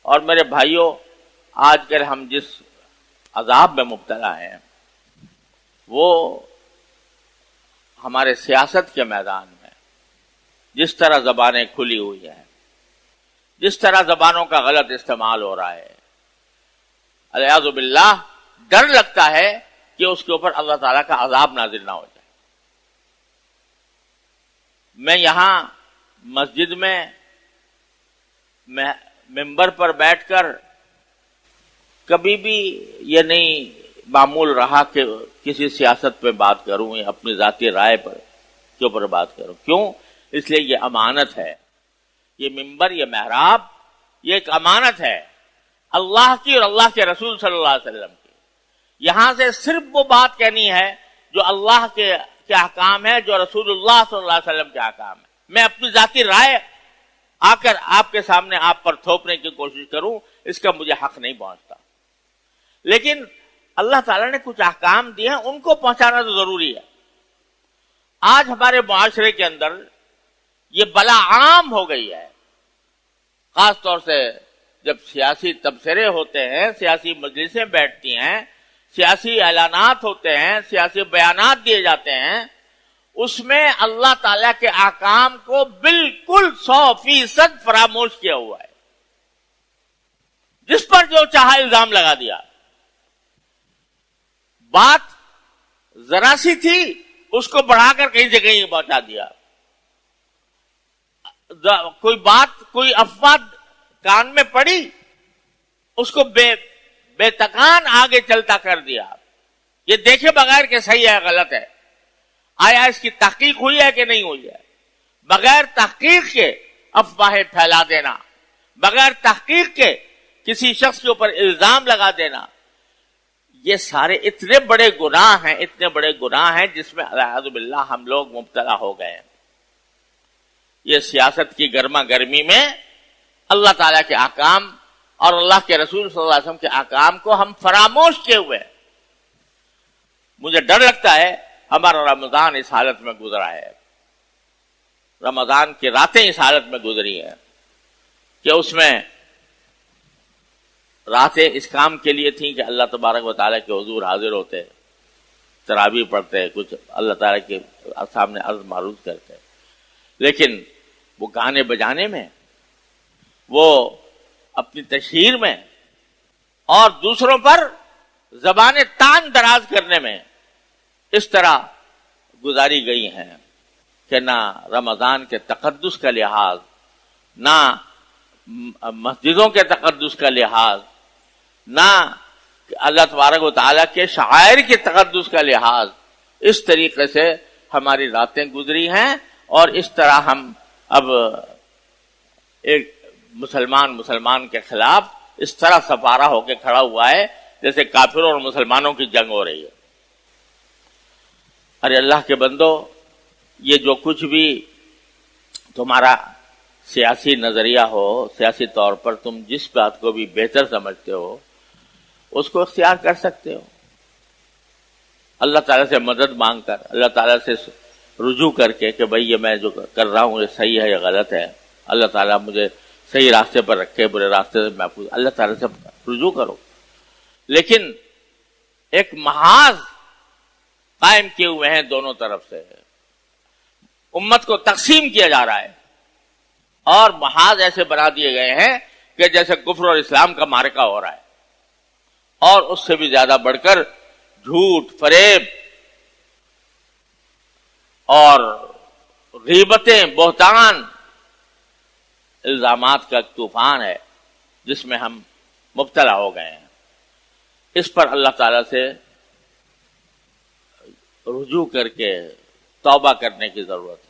اور میرے بھائیوں، آج کل ہم جس عذاب میں مبتلا ہیں وہ ہمارے سیاست کے میدان میں جس طرح زبانیں کھلی ہوئی ہیں، جس طرح زبانوں کا غلط استعمال ہو رہا ہے، الیاذ باللہ ڈر لگتا ہے کہ اس کے اوپر اللہ تعالیٰ کا عذاب نازل نہ ہو جائے۔ میں یہاں مسجد میں ممبر پر بیٹھ کر کبھی بھی یہ نہیں معمول رہا کہ کسی سیاست پہ بات کروں یا اپنی ذاتی رائے پر کے اوپر بات کروں۔ کیوں؟ اس لیے یہ امانت ہے، یہ ممبر، یہ محراب، یہ ایک امانت ہے اللہ کی اور اللہ کے رسول صلی اللہ علیہ وسلم کی۔ یہاں سے صرف وہ بات کہنی ہے جو اللہ کے احکام ہے، جو رسول اللہ صلی اللہ علیہ وسلم کے احکام ہے۔ میں اپنی ذاتی رائے آ کر آپ کے سامنے آپ پر تھوپنے کی کوشش کروں، اس کا مجھے حق نہیں پہنچتا۔ لیکن اللہ تعالیٰ نے کچھ احکام دیے ہیں، ان کو پہنچانا تو ضروری ہے۔ آج ہمارے معاشرے کے اندر یہ بلا عام ہو گئی ہے، خاص طور سے جب سیاسی تبصرے ہوتے ہیں، سیاسی مجلسیں بیٹھتی ہیں، سیاسی اعلانات ہوتے ہیں، سیاسی بیانات دیے جاتے ہیں، اس میں اللہ تعالیٰ کے احکام کو بالکل 100% فراموش کیا ہوا ہے۔ جس پر جو چاہا الزام لگا دیا۔ بات ذرا سی تھی، اس کو بڑھا کر کہیں سے کہیں پہنچا دیا۔ کوئی بات، کوئی افواہ کان میں پڑی، اس کو بے تکان آگے چلتا کر دیا۔ یہ دیکھے بغیر کہ صحیح ہے غلط ہے، آیا اس کی تحقیق ہوئی ہے کہ نہیں ہوئی ہے۔ بغیر تحقیق کے افواہیں پھیلا دینا، بغیر تحقیق کے کسی شخص کے اوپر الزام لگا دینا، یہ سارے اتنے بڑے گناہ ہیں، اتنے بڑے گناہ ہیں جس میں اعوذ باللہ ہم لوگ مبتلا ہو گئے ہیں۔ یہ سیاست کی گرما گرمی میں اللہ تعالیٰ کے احکام اور اللہ کے رسول صلی اللہ علیہ وسلم کے احکام کو ہم فراموش کیے ہوئے ہیں۔ مجھے ڈر لگتا ہے ہمارا رمضان اس حالت میں گزرا ہے، رمضان کی راتیں اس حالت میں گزری ہیں کہ اس میں راتیں اس کام کے لیے تھیں کہ اللہ تبارک و تعالیٰ کے حضور حاضر ہوتے، تراویح پڑھتے، کچھ اللہ تعالیٰ کے سامنے عرض معروض کرتے، لیکن وہ گانے بجانے میں، وہ اپنی تشہیر میں اور دوسروں پر زبانیں تان دراز کرنے میں اس طرح گزاری گئی ہیں کہ نہ رمضان کے تقدس کا لحاظ، نہ مسجدوں کے تقدس کا لحاظ، نہ اللہ تبارک و تعالیٰ کے شعائر کے تقدس کا لحاظ، اس طریقے سے ہماری راتیں گزری ہیں۔ اور اس طرح ہم اب ایک مسلمان کے خلاف اس طرح سپارہ ہو کے کھڑا ہوا ہے جیسے کافروں اور مسلمانوں کی جنگ ہو رہی ہے۔ ارے اللہ کے بندو، یہ جو کچھ بھی تمہارا سیاسی نظریہ ہو، سیاسی طور پر تم جس بات کو بھی بہتر سمجھتے ہو، اس کو اختیار کر سکتے ہو، اللہ تعالیٰ سے مدد مانگ کر، اللہ تعالیٰ سے رجوع کر کے کہ بھئی یہ میں جو کر رہا ہوں یہ صحیح ہے یا غلط ہے، اللہ تعالیٰ مجھے صحیح راستے پر رکھے، برے راستے سے محفوظ، اللہ تعالیٰ سے رجوع کرو۔ لیکن ایک محاذ قائم کیے ہوئے ہیں دونوں طرف سے، امت کو تقسیم کیا جا رہا ہے اور محاذ ایسے بنا دیے گئے ہیں کہ جیسے کفر اور اسلام کا معرکہ ہو رہا ہے، اور اس سے بھی زیادہ بڑھ کر جھوٹ، فریب اور غیبتیں، بہتان، الزامات کا طوفان ہے جس میں ہم مبتلا ہو گئے ہیں۔ اس پر اللہ تعالیٰ سے رجوع کر کے توبہ کرنے کی ضرورت ہے۔